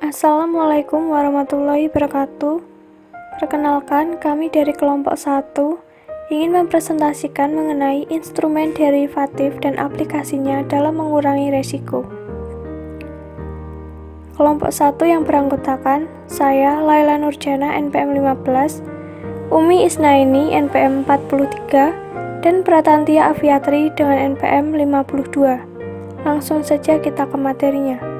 Assalamualaikum warahmatullahi wabarakatuh. Perkenalkan, kami dari kelompok 1 ingin mempresentasikan mengenai instrumen derivatif dan aplikasinya dalam mengurangi resiko. Kelompok 1 yang beranggotakan saya, Laila Nurjana, NPM 15, Umi Isnaini, NPM 43, dan Pratantia Aviatri dengan NPM 52. Langsung saja kita ke materinya.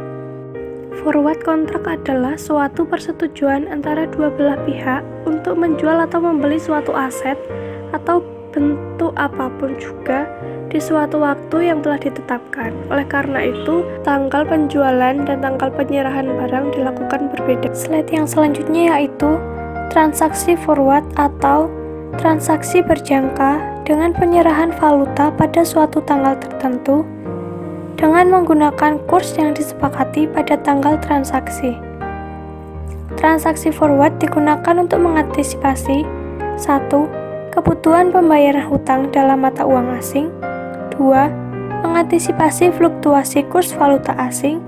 Forward kontrak adalah suatu persetujuan antara dua belah pihak untuk menjual atau membeli suatu aset atau bentuk apapun juga di suatu waktu yang telah ditetapkan. Oleh karena itu, tanggal penjualan dan tanggal penyerahan barang dilakukan berbeda. Slide yang selanjutnya yaitu transaksi forward atau transaksi berjangka dengan penyerahan valuta pada suatu tanggal tertentu dengan menggunakan kurs yang disepakati pada tanggal transaksi. Transaksi forward digunakan untuk mengantisipasi 1. Kebutuhan pembayaran hutang dalam mata uang asing, 2. Mengantisipasi fluktuasi kurs valuta asing,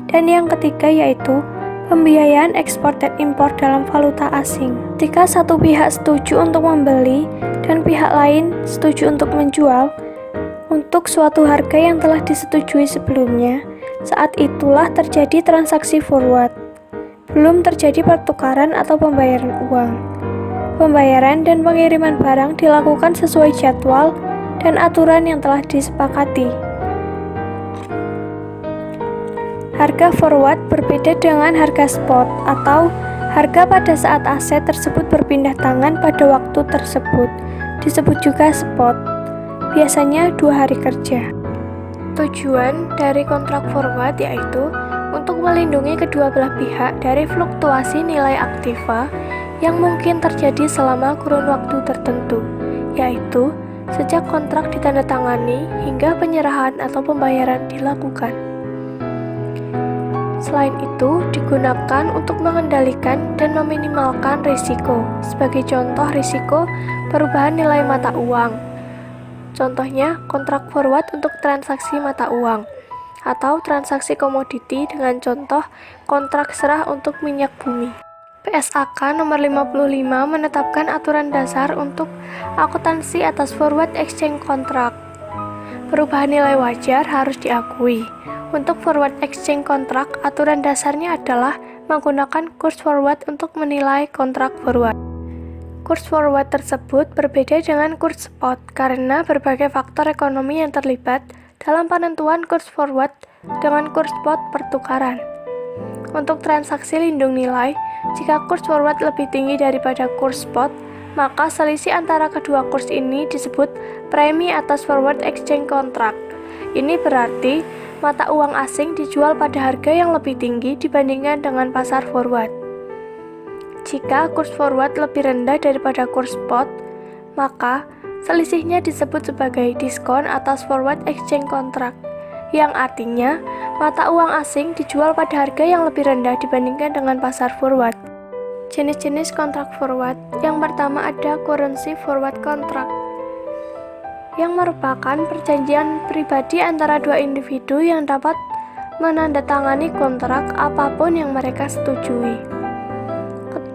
dan yang ketiga yaitu pembiayaan ekspor dan impor dalam valuta asing. Jika satu pihak setuju untuk membeli dan pihak lain setuju untuk menjual untuk suatu harga yang telah disetujui sebelumnya, saat itulah terjadi transaksi forward. Belum terjadi pertukaran atau pembayaran uang. Pembayaran dan pengiriman barang dilakukan sesuai jadwal dan aturan yang telah disepakati. Harga forward berbeda dengan harga spot atau harga pada saat aset tersebut berpindah tangan pada waktu tersebut, disebut juga spot. Biasanya 2 hari kerja. Tujuan dari kontrak forward yaitu untuk melindungi kedua belah pihak dari fluktuasi nilai aktiva yang mungkin terjadi selama kurun waktu tertentu, yaitu sejak kontrak ditandatangani hingga penyerahan atau pembayaran dilakukan. Selain itu, digunakan untuk mengendalikan dan meminimalkan risiko. Sebagai contoh risiko perubahan nilai mata uang. Contohnya, kontrak forward untuk transaksi mata uang, atau transaksi komoditi dengan contoh kontrak serah untuk minyak bumi. PSAK nomor 55 menetapkan aturan dasar untuk akuntansi atas forward exchange kontrak. Perubahan nilai wajar harus diakui. Untuk forward exchange kontrak, aturan dasarnya adalah menggunakan kurs forward untuk menilai kontrak forward. Kurs forward tersebut berbeda dengan kurs spot karena berbagai faktor ekonomi yang terlibat dalam penentuan kurs forward dengan kurs spot pertukaran. Untuk transaksi lindung nilai, jika kurs forward lebih tinggi daripada kurs spot, maka selisih antara kedua kurs ini disebut premi atas forward exchange contract. Ini berarti mata uang asing dijual pada harga yang lebih tinggi dibandingkan dengan pasar forward. Jika kurs forward lebih rendah daripada kurs spot, maka selisihnya disebut sebagai diskon atas forward exchange contract, yang artinya mata uang asing dijual pada harga yang lebih rendah dibandingkan dengan pasar forward. Jenis-jenis kontrak forward. Yang pertama ada currency forward contract, yang merupakan perjanjian pribadi antara dua individu yang dapat menandatangani kontrak apapun yang mereka setujui.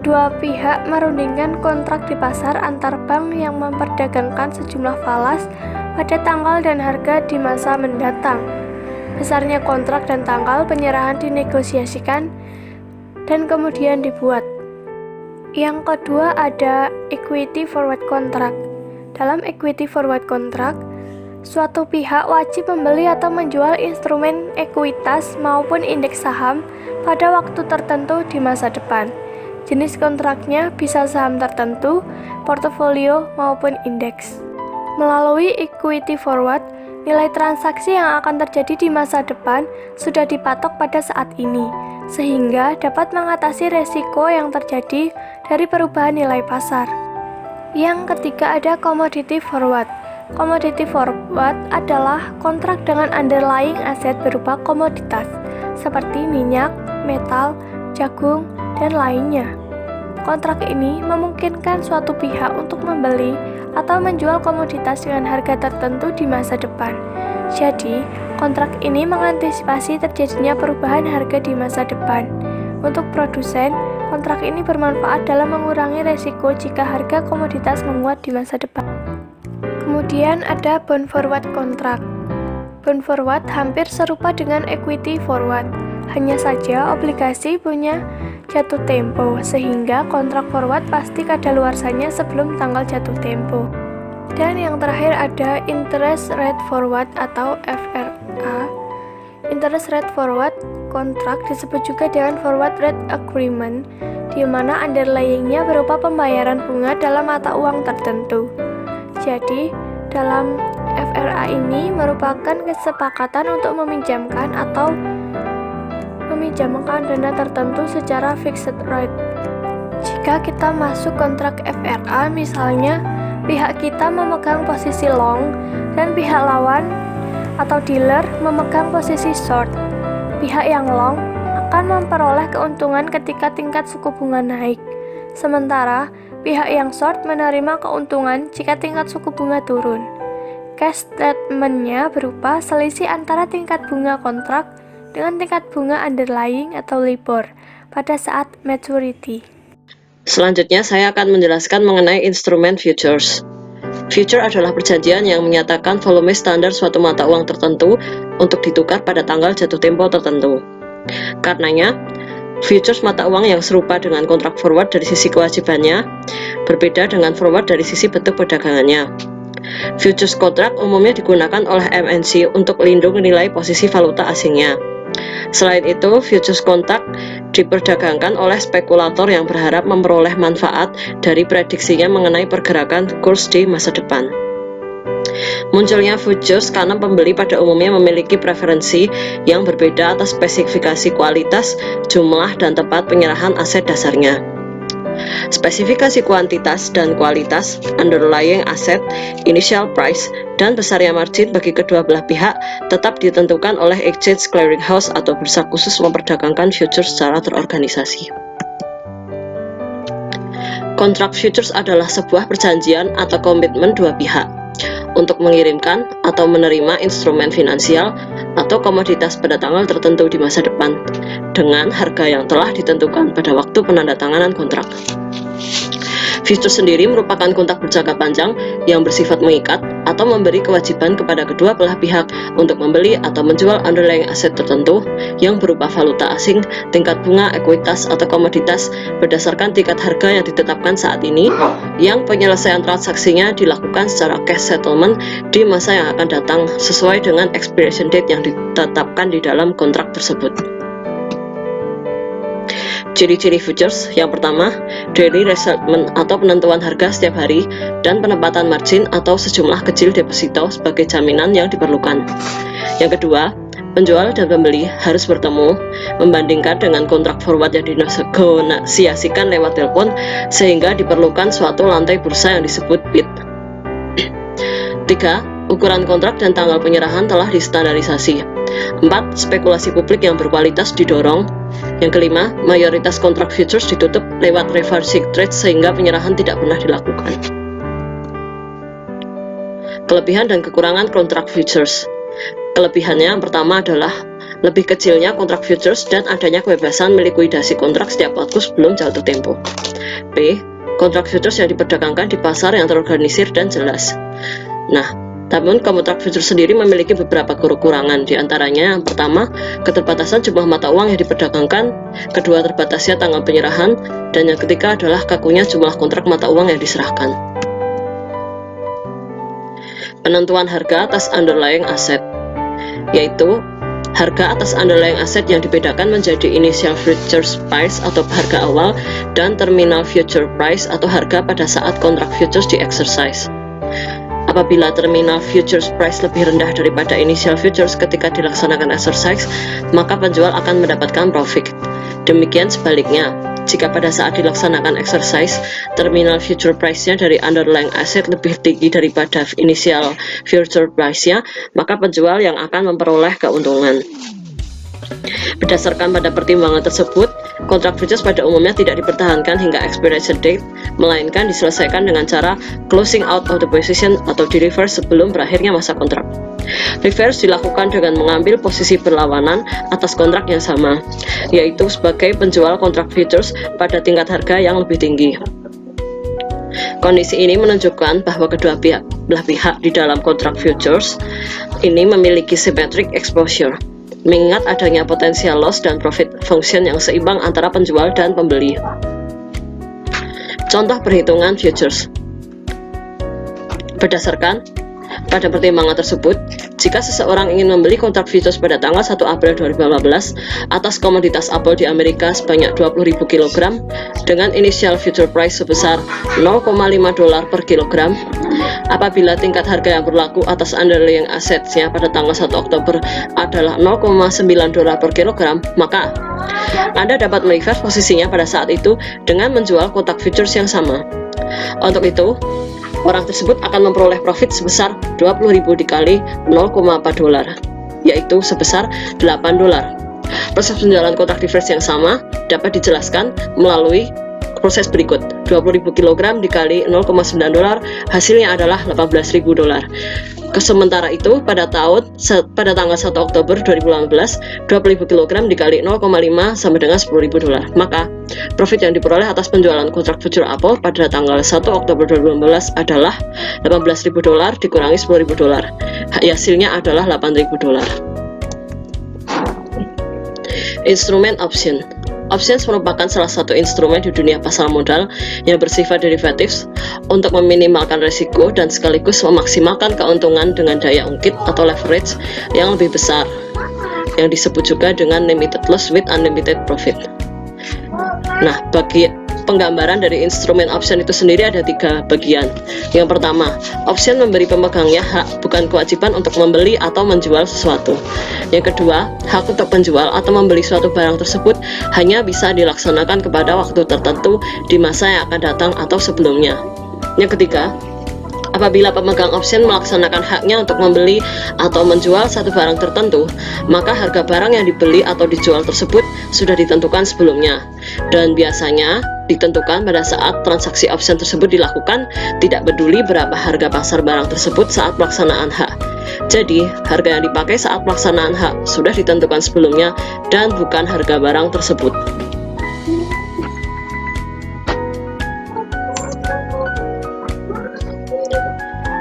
Kedua pihak merundingkan kontrak di pasar antar bank yang memperdagangkan sejumlah falas pada tanggal dan harga di masa mendatang. Besarnya kontrak dan tanggal penyerahan dinegosiasikan dan kemudian dibuat. Yang kedua ada equity forward contract. Dalam equity forward contract, suatu pihak wajib membeli atau menjual instrumen ekuitas maupun indeks saham pada waktu tertentu di masa depan. Jenis kontraknya bisa saham tertentu, portofolio, maupun indeks. Melalui equity forward, nilai transaksi yang akan terjadi di masa depan sudah dipatok pada saat ini, sehingga dapat mengatasi resiko yang terjadi dari perubahan nilai pasar. Yang ketiga ada commodity forward. Commodity forward adalah kontrak dengan underlying aset berupa komoditas, seperti minyak, metal, jagung, dan lainnya. Kontrak ini memungkinkan suatu pihak untuk membeli atau menjual komoditas dengan harga tertentu di masa depan. Jadi, kontrak ini mengantisipasi terjadinya perubahan harga di masa depan. Untuk produsen, kontrak ini bermanfaat dalam mengurangi resiko jika harga komoditas menguat di masa depan. Kemudian ada bond forward kontrak. Bond forward hampir serupa dengan equity forward, hanya saja obligasi punya jatuh tempo, sehingga kontrak forward pasti kadaluarsanya sebelum tanggal jatuh tempo. Dan yang terakhir ada interest rate forward atau FRA. Interest rate forward kontrak disebut juga dengan forward rate agreement, di mana underlying-nya berupa pembayaran bunga dalam mata uang tertentu. Jadi, dalam FRA ini merupakan kesepakatan untuk meminjamkan atau meminjamkan dana tertentu secara fixed rate. Jika kita masuk kontrak FRA, misalnya pihak kita memegang posisi long dan pihak lawan atau dealer memegang posisi short. Pihak yang long akan memperoleh keuntungan ketika tingkat suku bunga naik, sementara pihak yang short menerima keuntungan jika tingkat suku bunga turun. Cash statement-nya berupa selisih antara tingkat bunga kontrak dengan tingkat bunga underlying atau LIBOR pada saat maturity. Selanjutnya saya akan menjelaskan mengenai instrumen futures. Future adalah perjanjian yang menyatakan volume standar suatu mata uang tertentu untuk ditukar pada tanggal jatuh tempo tertentu. Karenanya, futures mata uang yang serupa dengan kontrak forward dari sisi kewajibannya, berbeda dengan forward dari sisi bentuk perdagangannya. Futures kontrak umumnya digunakan oleh MNC untuk lindung nilai posisi valuta asingnya. Selain itu, futures kontrak diperdagangkan oleh spekulator yang berharap memperoleh manfaat dari prediksinya mengenai pergerakan kurs di masa depan. Munculnya futures karena pembeli pada umumnya memiliki preferensi yang berbeda atas spesifikasi kualitas, jumlah, dan tempat penyerahan aset dasarnya. Spesifikasi kuantitas dan kualitas, underlying asset, initial price, dan besarnya margin bagi kedua belah pihak tetap ditentukan oleh exchange clearing house atau bursa khusus memperdagangkan futures secara terorganisasi. Kontrak futures adalah sebuah perjanjian atau komitmen dua pihak untuk mengirimkan atau menerima instrumen finansial atau komoditas pada tanggal tertentu di masa depan dengan harga yang telah ditentukan pada waktu penandatanganan kontrak. Futures sendiri merupakan kontrak berjangka panjang yang bersifat mengikat atau memberi kewajiban kepada kedua belah pihak untuk membeli atau menjual underlying aset tertentu yang berupa valuta asing, tingkat bunga, ekuitas, atau komoditas berdasarkan tingkat harga yang ditetapkan saat ini, yang penyelesaian transaksinya dilakukan secara cash settlement di masa yang akan datang sesuai dengan expiration date yang ditetapkan di dalam kontrak tersebut. Ciri-ciri futures yang pertama, daily resettlement atau penentuan harga setiap hari dan penempatan margin atau sejumlah kecil deposito sebagai jaminan yang diperlukan. Yang kedua, penjual dan pembeli harus bertemu, membandingkan dengan kontrak forward yang dinegosiasikan lewat telepon sehingga diperlukan suatu lantai bursa yang disebut bid. 3. Ukuran kontrak dan tanggal penyerahan telah distandarisasi. 4. Spekulasi publik yang berkualitas didorong. Yang kelima, mayoritas kontrak futures ditutup lewat reversing trade sehingga penyerahan tidak pernah dilakukan. Kelebihan dan kekurangan kontrak futures. Kelebihannya yang pertama adalah lebih kecilnya kontrak futures dan adanya kebebasan melikuidasi kontrak setiap waktu sebelum jatuh tempo. B. Kontrak futures yang diperdagangkan di pasar yang terorganisir dan jelas. Namun kontrak futures sendiri memiliki beberapa kekurangan, diantaranya yang pertama, keterbatasan jumlah mata uang yang diperdagangkan, kedua, terbatasnya tanggal penyerahan, dan yang ketiga adalah kakunya jumlah kontrak mata uang yang diserahkan. Penentuan harga atas underlying asset, yaitu harga atas underlying asset yang dibedakan menjadi initial futures price atau harga awal dan terminal future price atau harga pada saat kontrak futures di exercise. Apabila terminal futures price lebih rendah daripada initial futures ketika dilaksanakan exercise, maka penjual akan mendapatkan profit. Demikian sebaliknya, jika pada saat dilaksanakan exercise, terminal future price-nya dari underlying asset lebih tinggi daripada initial future price-nya, maka penjual yang akan memperoleh keuntungan. Berdasarkan pada pertimbangan tersebut, kontrak futures pada umumnya tidak dipertahankan hingga expiration date, melainkan diselesaikan dengan cara closing out of the position atau di reverse sebelum berakhirnya masa kontrak. Reverse dilakukan dengan mengambil posisi berlawanan atas kontrak yang sama, yaitu sebagai penjual kontrak futures pada tingkat harga yang lebih tinggi. Kondisi ini menunjukkan bahwa kedua belah pihak di dalam kontrak futures ini memiliki symmetric exposure, mengingat adanya potensial loss dan profit function yang seimbang antara penjual dan pembeli. Contoh perhitungan futures. Berdasarkan pada pertimbangan tersebut, jika seseorang ingin membeli kontrak futures pada tanggal 1 April 2015 atas komoditas apel di Amerika sebanyak 20.000 kg dengan initial future price sebesar $0,5 per kilogram, apabila tingkat harga yang berlaku atas underlying assets-nya pada tanggal 1 Oktober adalah $0,9 per kilogram, maka Anda dapat mereverse posisinya pada saat itu dengan menjual kontrak futures yang sama. Untuk itu, orang tersebut akan memperoleh profit sebesar 20.000 dikali $0,4, yaitu sebesar $8. Proses penjualan kontrak reverse yang sama dapat dijelaskan melalui proses berikut. 20.000 kg dikali $0,9 hasilnya adalah $18.000. Sementara itu, pada tanggal 1 Oktober 2018, 20.000 kg dikali 0,5 sama dengan $10.000. Maka, profit yang diperoleh atas penjualan kontrak future apel pada tanggal 1 Oktober 2018 adalah $18.000 dikurangi $10.000. Hasilnya adalah $8.000. Instrumen option. Options merupakan salah satu instrumen di dunia pasar modal yang bersifat derivatif untuk meminimalkan risiko dan sekaligus memaksimalkan keuntungan dengan daya ungkit atau leverage yang lebih besar, yang disebut juga dengan limited loss with unlimited profit. Nah, bagi penggambaran dari instrumen option itu sendiri ada 3 bagian. Yang pertama, option memberi pemegangnya hak, bukan kewajiban untuk membeli atau menjual sesuatu. Yang kedua, hak untuk menjual atau membeli suatu barang tersebut hanya bisa dilaksanakan kepada waktu tertentu di masa yang akan datang atau sebelumnya. Yang ketiga, apabila pemegang option melaksanakan haknya untuk membeli atau menjual satu barang tertentu, maka harga barang yang dibeli atau dijual tersebut sudah ditentukan sebelumnya, dan biasanya ditentukan pada saat transaksi option tersebut dilakukan, tidak peduli berapa harga pasar barang tersebut saat pelaksanaan hak. Jadi, harga yang dipakai saat pelaksanaan hak sudah ditentukan sebelumnya dan bukan harga barang tersebut.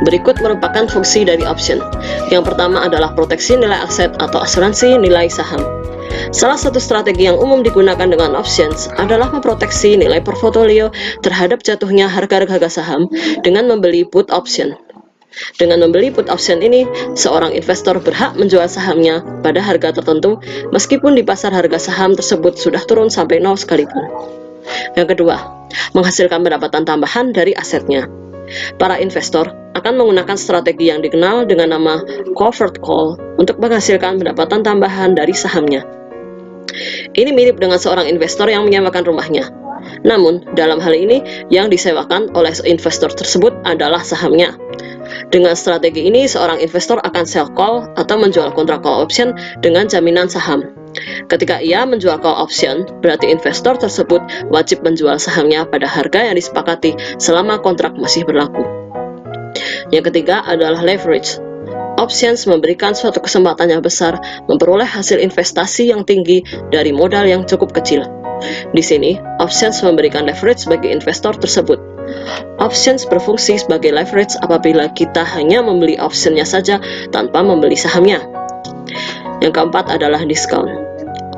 Berikut merupakan fungsi dari option. Yang pertama adalah proteksi nilai aset atau asuransi nilai saham. Salah satu strategi yang umum digunakan dengan options adalah memproteksi nilai portofolio terhadap jatuhnya harga-harga saham dengan membeli put option. Dengan membeli put option ini, seorang investor berhak menjual sahamnya pada harga tertentu meskipun di pasar harga saham tersebut sudah turun sampai 0 sekalipun. Yang kedua, menghasilkan pendapatan tambahan dari asetnya. Para investor akan menggunakan strategi yang dikenal dengan nama covered call untuk menghasilkan pendapatan tambahan dari sahamnya. Ini mirip dengan seorang investor yang menyewakan rumahnya. Namun, dalam hal ini, yang disewakan oleh investor tersebut adalah sahamnya. Dengan strategi ini, seorang investor akan sell call atau menjual kontrak call option dengan jaminan saham. Ketika ia menjual call option, berarti investor tersebut wajib menjual sahamnya pada harga yang disepakati selama kontrak masih berlaku. Yang ketiga adalah leverage. Options memberikan suatu kesempatan yang besar memperoleh hasil investasi yang tinggi dari modal yang cukup kecil. Di sini, options memberikan leverage bagi investor tersebut. Options berfungsi sebagai leverage apabila kita hanya membeli optionnya saja tanpa membeli sahamnya. Yang keempat adalah diskon.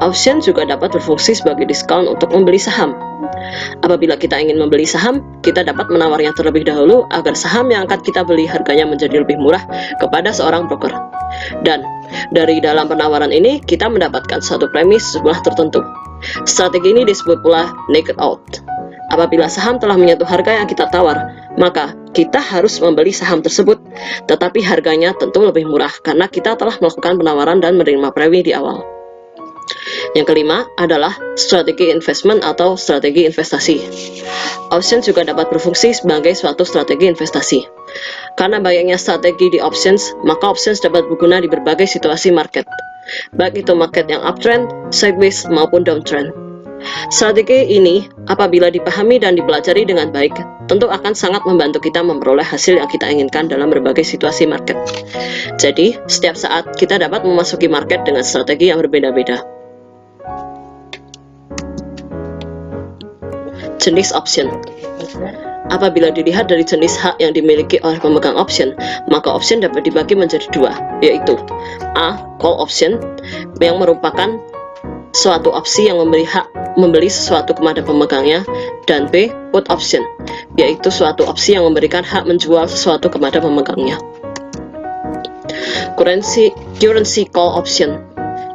Option juga dapat berfungsi sebagai diskon untuk membeli saham. Apabila kita ingin membeli saham, kita dapat menawarnya terlebih dahulu agar saham yang akan kita beli harganya menjadi lebih murah kepada seorang broker. Dan dari dalam penawaran ini, kita mendapatkan suatu premi sejumlah tertentu. Strategi ini disebut pula naked out. Apabila saham telah menyentuh harga yang kita tawar, maka kita harus membeli saham tersebut, tetapi harganya tentu lebih murah karena kita telah melakukan penawaran dan menerima premi di awal. Yang kelima adalah strategi investment atau strategi investasi. Option juga dapat berfungsi sebagai suatu strategi investasi. Karena banyaknya strategi di options, maka options dapat berguna di berbagai situasi market. baik itu market yang uptrend, sideways, maupun downtrend. Strategi ini, apabila dipahami dan dipelajari dengan baik, tentu akan sangat membantu kita memperoleh hasil yang kita inginkan dalam berbagai situasi market. Jadi, setiap saat kita dapat memasuki market dengan strategi yang berbeda-beda. Jenis option. Apabila dilihat dari jenis hak yang dimiliki oleh pemegang option, maka option dapat dibagi menjadi dua, yaitu A. Call option, yang merupakan suatu opsi yang memberi hak membeli sesuatu kepada pemegangnya, dan B. Put option, yaitu suatu opsi yang memberikan hak menjual sesuatu kepada pemegangnya. Currency call option.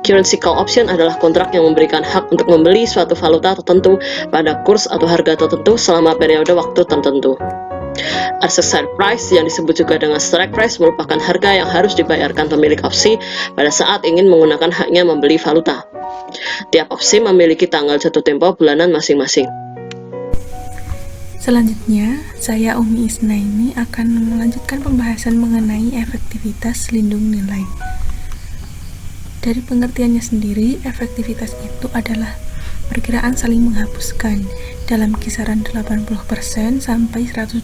Currency call option adalah kontrak yang memberikan hak untuk membeli suatu valuta tertentu pada kurs atau harga tertentu selama periode waktu tertentu. Exercise price yang disebut juga dengan strike price merupakan harga yang harus dibayarkan pemilik opsi pada saat ingin menggunakan haknya membeli valuta. Tiap opsi memiliki tanggal jatuh tempo bulanan masing-masing. Selanjutnya, saya Umi Isnaini akan melanjutkan pembahasan mengenai efektivitas lindung nilai. Dari pengertiannya sendiri, efektivitas itu adalah perkiraan saling menghapuskan dalam kisaran 80% sampai 125%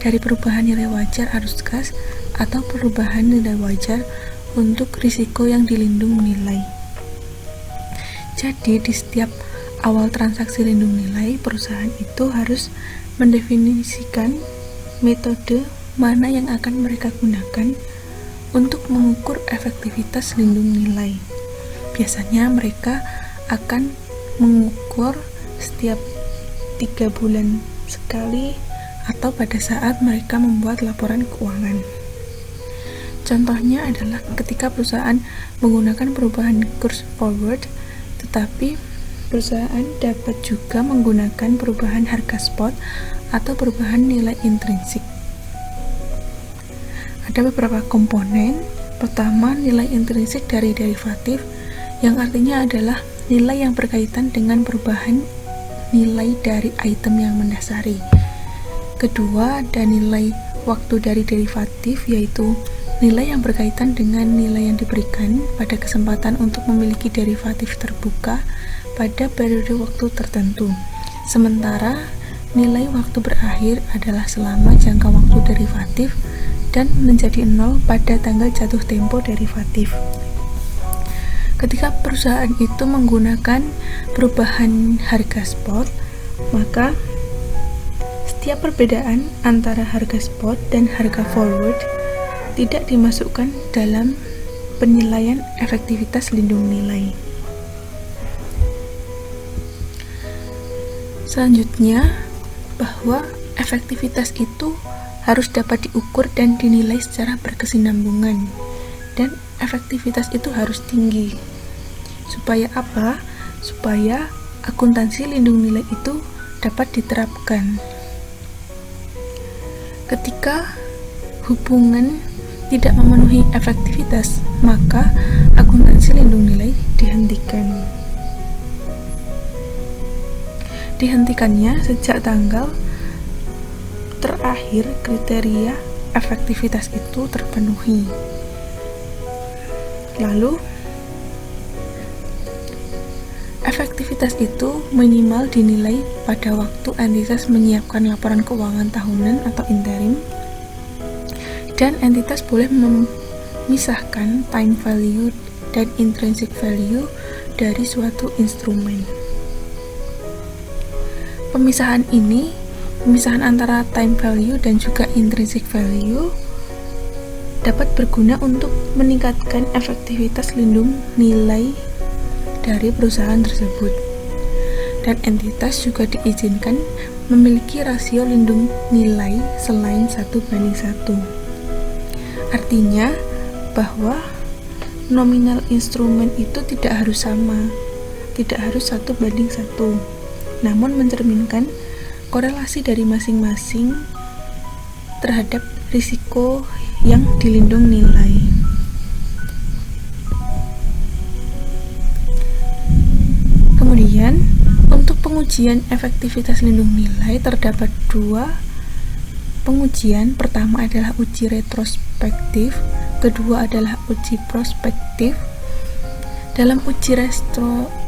dari perubahan nilai wajar arus kas atau perubahan nilai wajar untuk risiko yang dilindung nilai. Jadi, di setiap awal transaksi lindung nilai, perusahaan itu harus mendefinisikan metode mana yang akan mereka gunakan untuk mengukur efektivitas lindung nilai. Biasanya mereka akan mengukur setiap 3 bulan sekali atau pada saat mereka membuat laporan keuangan. Contohnya adalah ketika perusahaan menggunakan perubahan kurs forward, tetapi perusahaan dapat juga menggunakan perubahan harga spot atau perubahan nilai intrinsik. Ada beberapa komponen. Pertama, nilai intrinsik dari derivatif, yang artinya adalah nilai yang berkaitan dengan perubahan nilai dari item yang mendasari. Kedua, ada nilai waktu dari derivatif, yaitu nilai yang berkaitan dengan nilai yang diberikan pada kesempatan untuk memiliki derivatif terbuka pada periode waktu tertentu. Sementara, nilai waktu berakhir adalah selama jangka waktu derivatif dan menjadi 0 pada tanggal jatuh tempo derivatif. Ketika perusahaan itu menggunakan perubahan harga spot, maka setiap perbedaan antara harga spot dan harga forward tidak dimasukkan dalam penilaian efektivitas lindung nilai. Selanjutnya, bahwa efektivitas itu harus dapat diukur dan dinilai secara berkesinambungan, dan efektivitas itu harus tinggi. Supaya apa? Supaya akuntansi lindung nilai itu dapat diterapkan. Ketika hubungan tidak memenuhi efektivitas, maka akuntansi lindung nilai dihentikan. Dihentikannya sejak tanggal terakhir kriteria efektivitas itu terpenuhi. Lalu, efektivitas itu minimal dinilai pada waktu entitas menyiapkan laporan keuangan tahunan atau interim, dan entitas boleh memisahkan time value dan intrinsic value dari suatu instrumen. Pemisahan antara time value dan juga intrinsic value dapat berguna untuk meningkatkan efektivitas lindung nilai dari perusahaan tersebut. Dan entitas juga diizinkan memiliki rasio lindung nilai selain 1:1. Artinya bahwa nominal instrumen itu tidak harus sama, tidak harus 1:1, namun mencerminkan korelasi dari masing-masing terhadap risiko yang dilindung nilai. Kemudian, untuk pengujian efektivitas lindung nilai terdapat 2 pengujian. Pertama adalah uji retrospektif kedua adalah uji prospektif. Dalam uji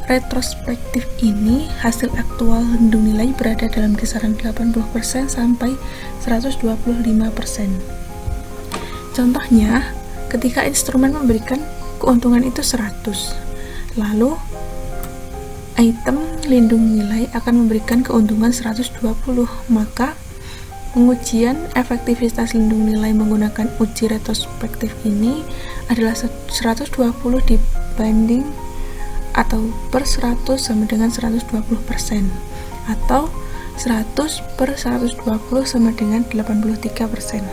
retrospektif ini, hasil aktual lindung nilai berada dalam kisaran 80% sampai 125%. Contohnya, ketika instrumen memberikan keuntungan itu 100, lalu item lindung nilai akan memberikan keuntungan 120, maka pengujian efektivitas lindung nilai menggunakan uji retrospektif ini adalah 120 dibanding atau per 100 sama dengan 120%, atau 100 per 120 sama dengan 83%.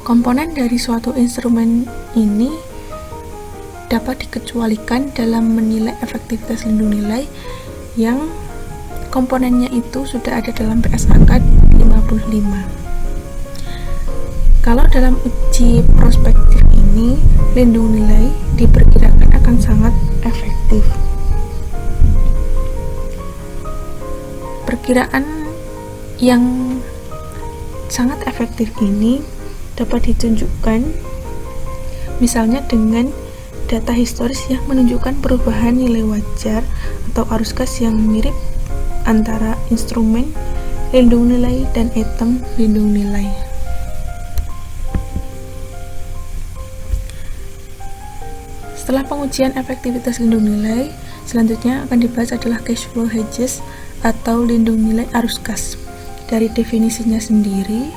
Komponen dari suatu instrumen ini dapat dikecualikan dalam menilai efektivitas lindung nilai yang komponennya itu sudah ada dalam PSAK 55. Kalau dalam uji prospektif ini, lindung nilai diperkirakan akan sangat efektif. Perkiraan yang sangat efektif ini dapat ditunjukkan misalnya dengan data historis yang menunjukkan perubahan nilai wajar atau arus kas yang mirip antara instrumen lindung nilai dan item lindung nilai. Setelah pengujian efektivitas lindung nilai, selanjutnya akan dibahas adalah cash flow hedges atau lindung nilai arus kas. Dari definisinya sendiri,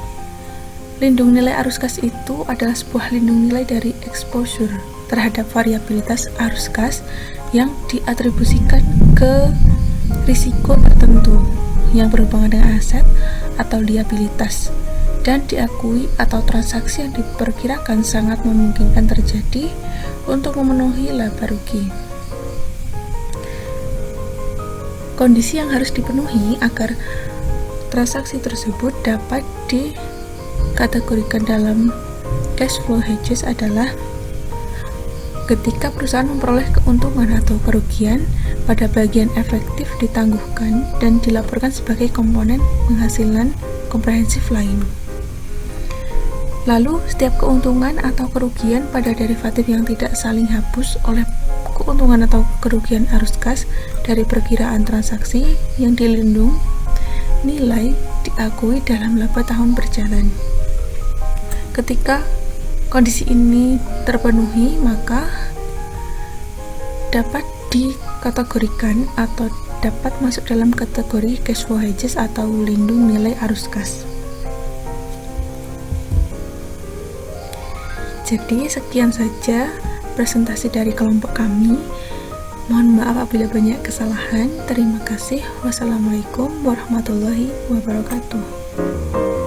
lindung nilai arus kas itu adalah sebuah lindung nilai dari exposure terhadap variabilitas arus kas yang diatribusikan ke risiko tertentu yang berhubungan dengan aset atau liabilitas dan diakui atau transaksi yang diperkirakan sangat memungkinkan terjadi untuk memenuhi laba rugi. Kondisi yang harus dipenuhi agar transaksi tersebut dapat dikategorikan dalam cash flow hedges adalah ketika perusahaan memperoleh keuntungan atau kerugian pada bagian efektif ditangguhkan dan dilaporkan sebagai komponen penghasilan komprehensif lain. Lalu, setiap keuntungan atau kerugian pada derivatif yang tidak saling hapus oleh keuntungan atau kerugian arus kas dari perkiraan transaksi yang dilindung nilai diakui dalam laba tahun berjalan. Ketika kondisi ini terpenuhi, maka dapat dikategorikan atau dapat masuk dalam kategori cash flow hedges atau lindung nilai arus kas. Jadi sekian saja presentasi dari kelompok kami. Mohon maaf apabila banyak kesalahan. Terima kasih. Wassalamualaikum warahmatullahi wabarakatuh.